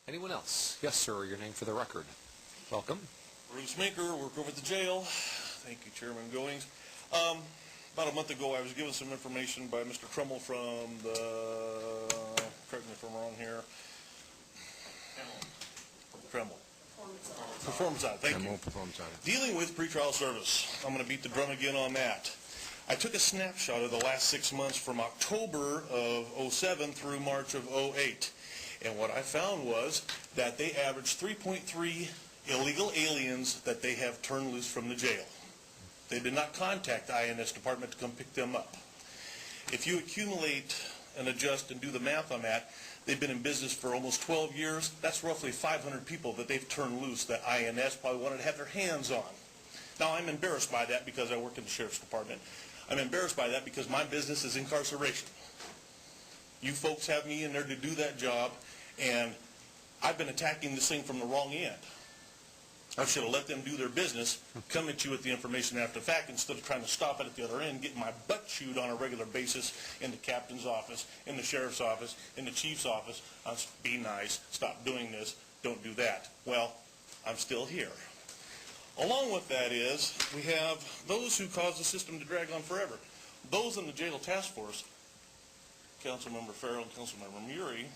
Anyone else? Yes, sir. Your name for the record. Welcome. Bruce Minker, work over at the jail. Thank you, Chairman Goings. About a month ago, I was given some information by Mr. Trummel from the, correct me if I'm wrong here, Tremble. Performance Audit, thank you. Performance Audit. Dealing with pretrial service. I'm going to beat the drum again on that. I took a snapshot of the last 6 months from October of 07 through March of 08. And what I found was that they averaged 3.3 illegal aliens that they have turned loose from the jail. They did not contact the INS department to come pick them up. If you accumulate and adjust and do the math on that, they've been in business for almost 12 years. That's roughly 500 people that they've turned loose that INS probably wanted to have their hands on. Now, I'm embarrassed by that because I work in the Sheriff's Department. I'm embarrassed by that because my business is incarceration. You folks have me in there to do that job, and I've been attacking this thing from the wrong end. I should have let them do their business, come at you with the information after the fact instead of trying to stop it at the other end, getting my butt chewed on a regular basis in the captain's office, in the sheriff's office, in the chief's office. Be nice, stop doing this, don't do that. Well, I'm still here. Along with that is, we have those who cause the system to drag on forever. Those in the jail task force, Councilmember Farrell and Councilmember Murray,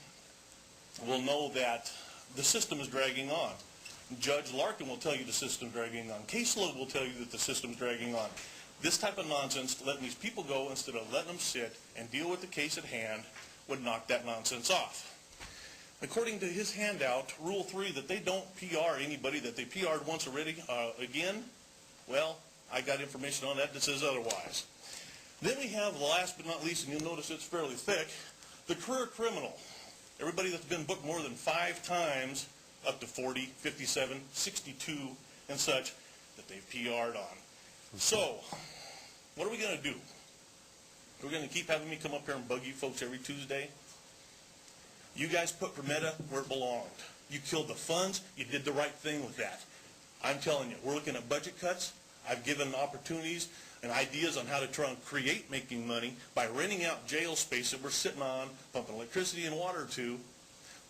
will know that the system is dragging on. Judge Larkin will tell you the system's dragging on. Caseload will tell you that the system's dragging on. This type of nonsense, letting these people go instead of letting them sit and deal with the case at hand, would knock that nonsense off. According to his handout, Rule 3, that they don't PR anybody that they PR'd once already again, well, I got information on that says otherwise. Then we have, the last but not least, and you'll notice it's fairly thick, the career criminal. Everybody that's been booked more than 5 times, up to 40, 57, 62, and such, that they've PR'd on. So, what are we going to do? We're going to keep having me come up here and bug you folks every Tuesday? You guys put Permetta where it belonged. You killed the funds. You did the right thing with that. I'm telling you, we're looking at budget cuts. I've given opportunities and ideas on how to try and create making money by renting out jail space that we're sitting on, pumping electricity and water to.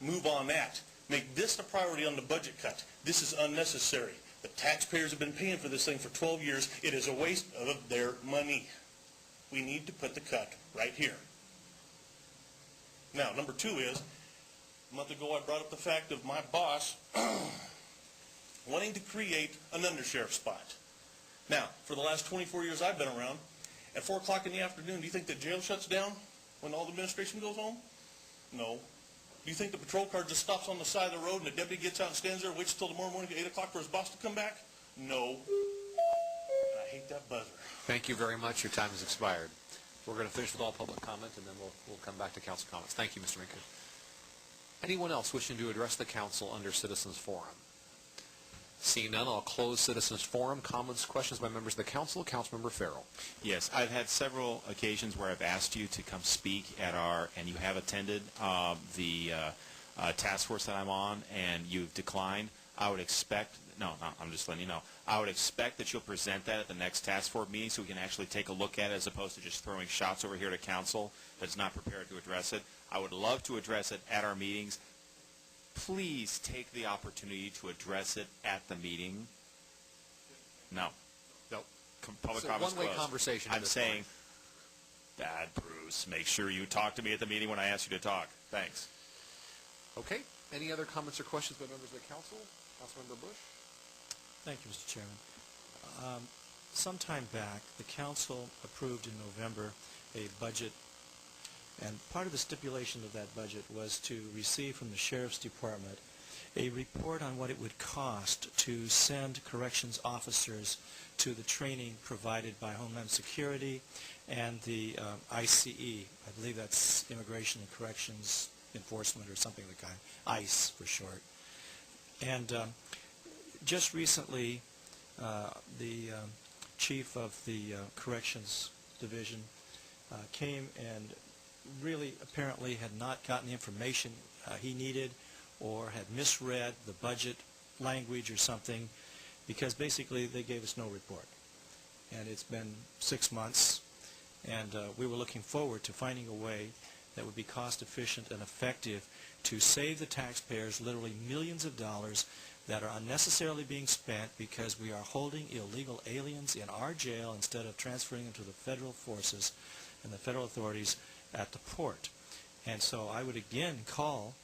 Move on that. Make this a priority on the budget cut. This is unnecessary. The taxpayers have been paying for this thing for 12 years. It is a waste of their money. We need to put the cut right here. Now, number 2 is, a month ago I brought up the fact of my boss wanting to create an undersheriff spot. Now, for the last 24 years I've been around, at 4 o'clock in the afternoon, do you think the jail shuts down when all the administration goes home? No. Do you think the patrol car just stops on the side of the road and the deputy gets out and stands there and waits until tomorrow morning at 8 o'clock for his boss to come back? No. I hate that buzzer. Thank you very much. Your time has expired. We're going to finish with all public comment, and then we'll come back to council comments. Thank you, Mr. Minker. Anyone else wishing to address the council under Citizens Forum? Seeing none, I'll close Citizens Forum. Comments, questions by members of the council. Councilmember Farrell. Yes, I've had several occasions where I've asked you to come speak at and you have attended the task force that I'm on, and you've declined. I would expect, I'm just letting you know, I would expect that you'll present that at the next task force meeting so we can actually take a look at it as opposed to just throwing shots over here to council that's not prepared to address it. I would love to address it at our meetings. Please take the opportunity to address it at the meeting. No. Nope. Public It's a comments one-way closed. conversation. I'm saying, Bad Bruce, make sure you talk to me at the meeting when I ask you to talk. Thanks. Okay. Any other comments or questions by members of the council? Councilmember Bush. Thank you, Mr. Chairman. Some time back, the council approved in November a budget, and part of the stipulation of that budget was to receive from the Sheriff's Department a report on what it would cost to send corrections officers to the training provided by Homeland Security and the ICE. I believe that's Immigration and Corrections Enforcement or something like that, ICE for short. And just recently, the chief of the Corrections Division came and really apparently had not gotten the information he needed or had misread the budget language or something, because basically they gave us no report. And it's been 6 months, and we were looking forward to finding a way that would be cost efficient and effective to save the taxpayers literally millions of dollars that are unnecessarily being spent because we are holding illegal aliens in our jail instead of transferring them to the federal forces and the federal authorities at the port. And so I would again call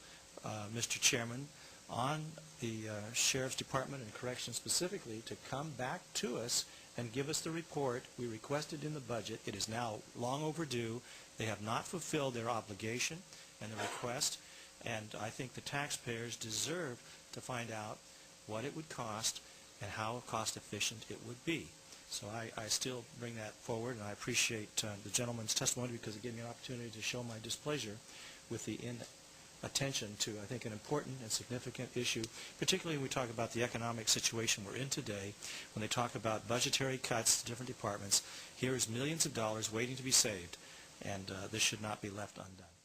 Mr. Chairman on the Sheriff's Department and Corrections specifically to come back to us and give us the report we requested in the budget. It is now long overdue. They have not fulfilled their obligation and the request, and I think the taxpayers deserve to find out what it would cost and how cost efficient it would be. So I still bring that forward, and I appreciate the gentleman's testimony because it gave me an opportunity to show my displeasure with the inattention to, I think, an important and significant issue, particularly when we talk about the economic situation we're in today. When they talk about budgetary cuts to different departments, here is millions of dollars waiting to be saved, and this should not be left undone.